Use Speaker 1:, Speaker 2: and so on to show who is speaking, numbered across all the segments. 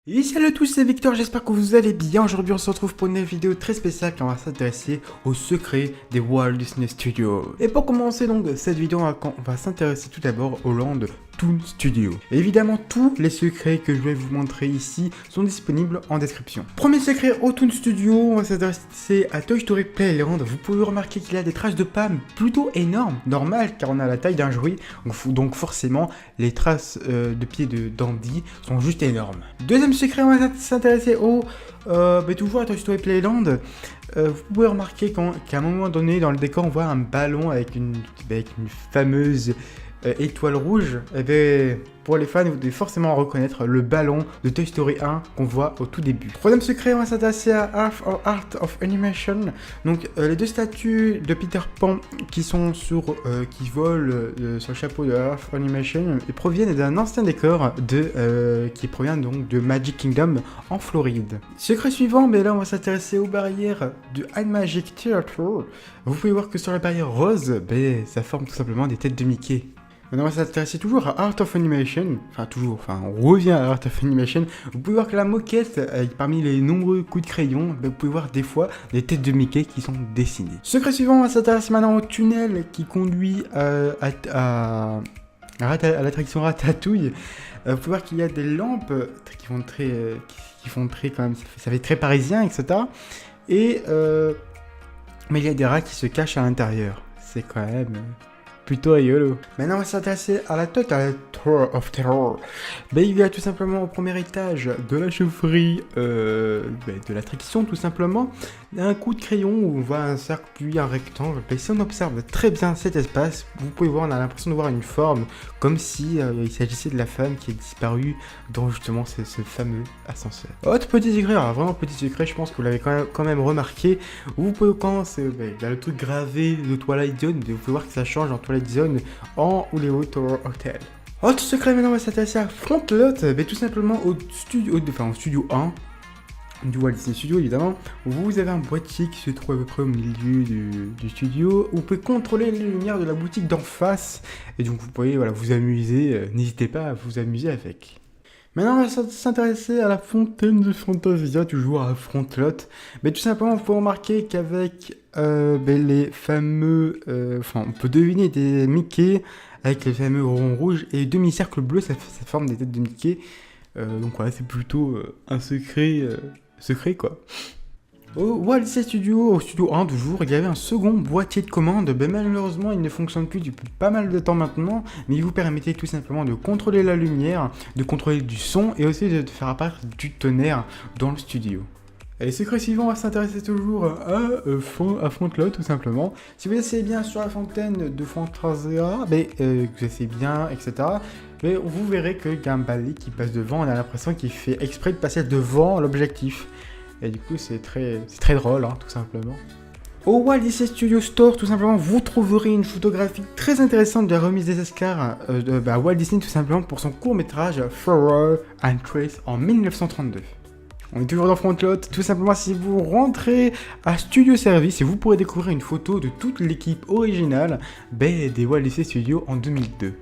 Speaker 1: Et salut à tous, c'est Victor, j'espère que vous allez bien. Aujourd'hui on se retrouve pour une vidéo très spéciale qui on va s'intéresser aux secrets des Walt Disney Studios. Et pour commencer donc cette vidéo, on va s'intéresser tout d'abord au Land Toon Studio. Et évidemment tous les secrets que je vais vous montrer ici sont disponibles en description. Premier secret au Toon Studio, on va s'intéresser à Toy Story Playland. Vous pouvez remarquer qu'il y a des traces de pas plutôt énormes, normal car on a la taille d'un jouet, donc forcément les traces de pieds de Dandy sont juste énormes. Deuxième secret, on va s'intéresser au toujours à Toy Story Playland. Vous pouvez remarquer qu'à un moment donné dans le décor on voit un ballon avec une fameuse étoile rouge. Et bien, pour les fans, vous devez forcément reconnaître le ballon de Toy Story 1 qu'on voit au tout début. Troisième secret, on va s'intéresser à Art of Animation. Donc les deux statues de Peter Pan qui sont qui volent sur le chapeau de Art of Animation et proviennent d'un ancien décor qui provient donc de Magic Kingdom en Floride. Secret suivant, mais là on va s'intéresser aux barrières de Magic Theater. Vous pouvez voir que sur la barrière rose, ça forme tout simplement des têtes de Mickey. Maintenant, on va s'intéresser toujours à Art of Animation, on revient à Art of Animation. Vous pouvez voir que la moquette, parmi les nombreux coups de crayon, vous pouvez voir des fois des têtes de Mickey qui sont dessinées. Secret suivant, on va s'intéresser maintenant au tunnel qui conduit à l'attraction Ratatouille. Vous pouvez voir qu'il y a des lampes qui font très quand même, ça fait très parisien, etc. Mais il y a des rats qui se cachent à l'intérieur. C'est quand même plutôt rigolo. Maintenant, on va s'intéresser à la Total Tour of Terror. Il y a tout simplement au premier étage de la chaufferie de l'attraction, tout simplement, un coup de crayon où on voit un cercle puis un rectangle. Si on observe très bien cet espace, vous pouvez voir, on a l'impression de voir une forme, comme si il s'agissait de la femme qui est disparue dans justement ce fameux ascenseur. Autre petit secret, alors vraiment petit secret, je pense que vous l'avez quand même remarqué. Vous pouvez commencer, il y a le truc gravé de Twilight Zone, vous pouvez voir que ça change en Twilight Zone en Hollywood Tower Hotel. Autre secret, maintenant on va s'intéresser à Frontlot, tout simplement au studio 1 du Walt Disney Studio. Évidemment, vous avez un boîtier qui se trouve à peu près au milieu du studio où vous pouvez contrôler les lumières de la boutique d'en face et donc vous pouvez vous amuser, n'hésitez pas à vous amuser avec. Maintenant, on va s'intéresser à la fontaine de Fantasia, toujours à Frontlot. Tout simplement, vous pouvez remarquer qu'avec les fameux... on peut deviner des Mickey avec les fameux ronds rouges et demi-cercles bleus, ça forme des têtes de Mickey. Donc voilà, c'est plutôt un secret quoi. Au Walt Disney Studio, au studio 1 toujours, il y avait un second boîtier de commande. Malheureusement, il ne fonctionne plus depuis pas mal de temps maintenant, mais il vous permettait tout simplement de contrôler la lumière, de contrôler du son et aussi de faire apparaître du tonnerre dans le studio. Et secret suivant, on va s'intéresser toujours à Frontlot tout simplement. Si vous essayez bien sur la fontaine de Fantasia, vous essayez bien, etc. Mais vous verrez qu'il y a un balai qui passe devant, on a l'impression qu'il fait exprès de passer devant l'objectif. Et du coup, c'est très drôle, tout simplement. Au Walt Disney Studio Store, tout simplement, vous trouverez une photographie très intéressante de la remise des Oscars de Walt Disney, tout simplement, pour son court-métrage Flora and Trace en 1932. On est toujours dans Frontlot, tout simplement, si vous rentrez à Studio Service, vous pourrez découvrir une photo de toute l'équipe originale des Walt Disney Studios en 2002.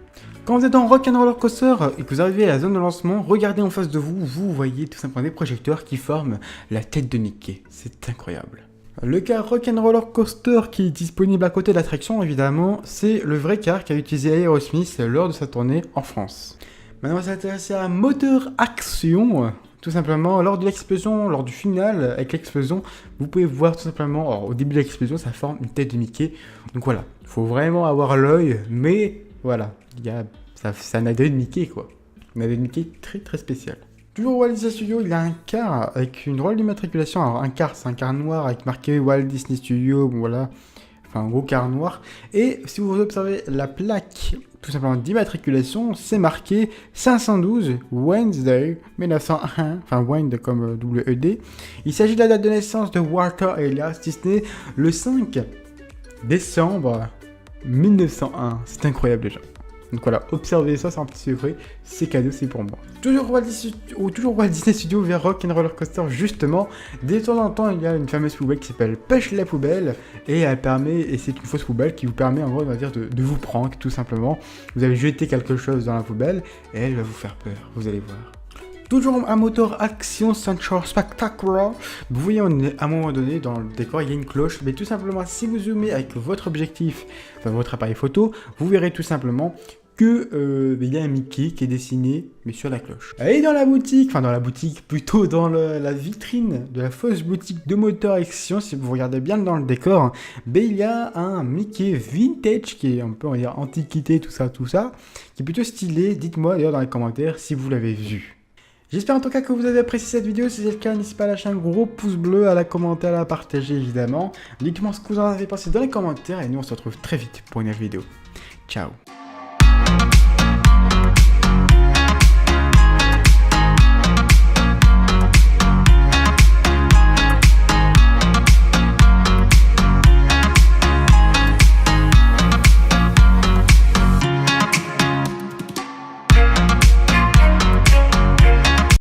Speaker 1: Quand vous êtes en Rock'n'Roller Coaster et que vous arrivez à la zone de lancement, regardez en face de vous, vous voyez tout simplement des projecteurs qui forment la tête de Mickey. C'est incroyable. Le car Rock'n'Roller Coaster qui est disponible à côté de l'attraction, évidemment, c'est le vrai car qu'a utilisé Aerosmith lors de sa tournée en France. Maintenant, on va s'intéresser à Moteur Action. Tout simplement, lors de l'explosion, lors du final, avec l'explosion, vous pouvez voir tout simplement, au début de l'explosion, ça forme une tête de Mickey. Donc voilà, il faut vraiment avoir l'œil, mais voilà, c'est un ado de Mickey quoi. Un ado de Mickey très très spécial. Toujours au Walt Disney Studio, il y a un car avec une drôle d'immatriculation. Alors un car, c'est un car noir avec marqué Walt Disney Studio, voilà. Un gros car noir. Et si vous observez la plaque tout simplement d'immatriculation, c'est marqué 512 Wednesday 1901, Wend comme W-E-D. Il s'agit de la date de naissance de Walter Elias Disney, le 5 décembre 1901. C'est incroyable déjà. Donc voilà, observez ça, c'est un petit secret, c'est cadeau, c'est pour moi. Toujours Walt Disney Studio vers Rock'n'Roller Coaster, justement, de temps en temps, il y a une fameuse poubelle qui s'appelle Pêche la poubelle, et c'est une fausse poubelle qui vous permet, en gros, on va dire, de vous prank, tout simplement. Vous allez jeter quelque chose dans la poubelle, et elle va vous faire peur, vous allez voir. Toujours un moteur action Sunshine Spectacular. Vous voyez à un moment donné dans le décor il y a une cloche, mais tout simplement si vous zoomez avec votre objectif, enfin votre appareil photo, vous verrez tout simplement que il y a un Mickey qui est dessiné mais sur la cloche. Et dans la boutique, plutôt dans la vitrine de la fausse boutique de moteur action, si vous regardez bien dans le décor, il y a un Mickey vintage qui est un peu on va dire antiquité, tout ça, qui est plutôt stylé. Dites-moi d'ailleurs dans les commentaires si vous l'avez vu. J'espère en tout cas que vous avez apprécié cette vidéo. Si c'est le cas, n'hésitez pas à lâcher un gros pouce bleu, à la commenter, à la partager évidemment. Dites-moi ce que vous en avez pensé dans les commentaires et nous on se retrouve très vite pour une nouvelle vidéo. Ciao.